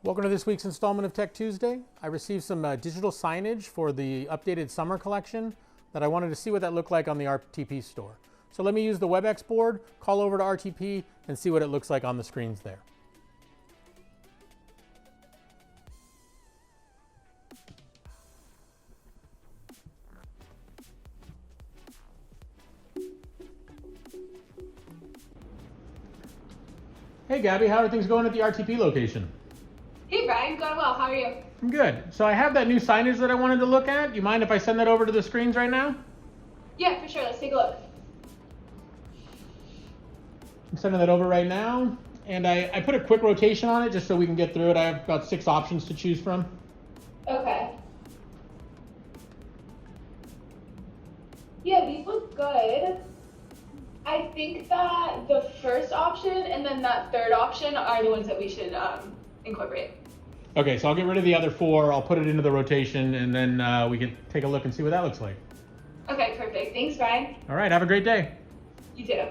Welcome to this week's installment of Tech Tuesday. I received some digital signage for the updated summer collection that I wanted to see what that looked like on the RTP store. So let me use the Webex board, call over to RTP, and see what it looks like on the screens there. Hey Gabby, how are things going at the RTP location? Hey Brian, going well. How are you? I'm good. So I have that new signage that I wanted to look at. You mind if I send that over to the screens right now? Yeah, for sure. Let's take a look. I'm sending that over right now. And I put a quick rotation on it just so we can get through it. I have about 6 options to choose from. Okay. Yeah, these look good. I think that the first option and then that third option are the ones that we should incorporate. Okay, so I'll get rid of the other 4. I'll put it into the rotation, and then we can take a look and see what that looks like. Okay, perfect. Thanks, Brian. All right, have a great day. You too.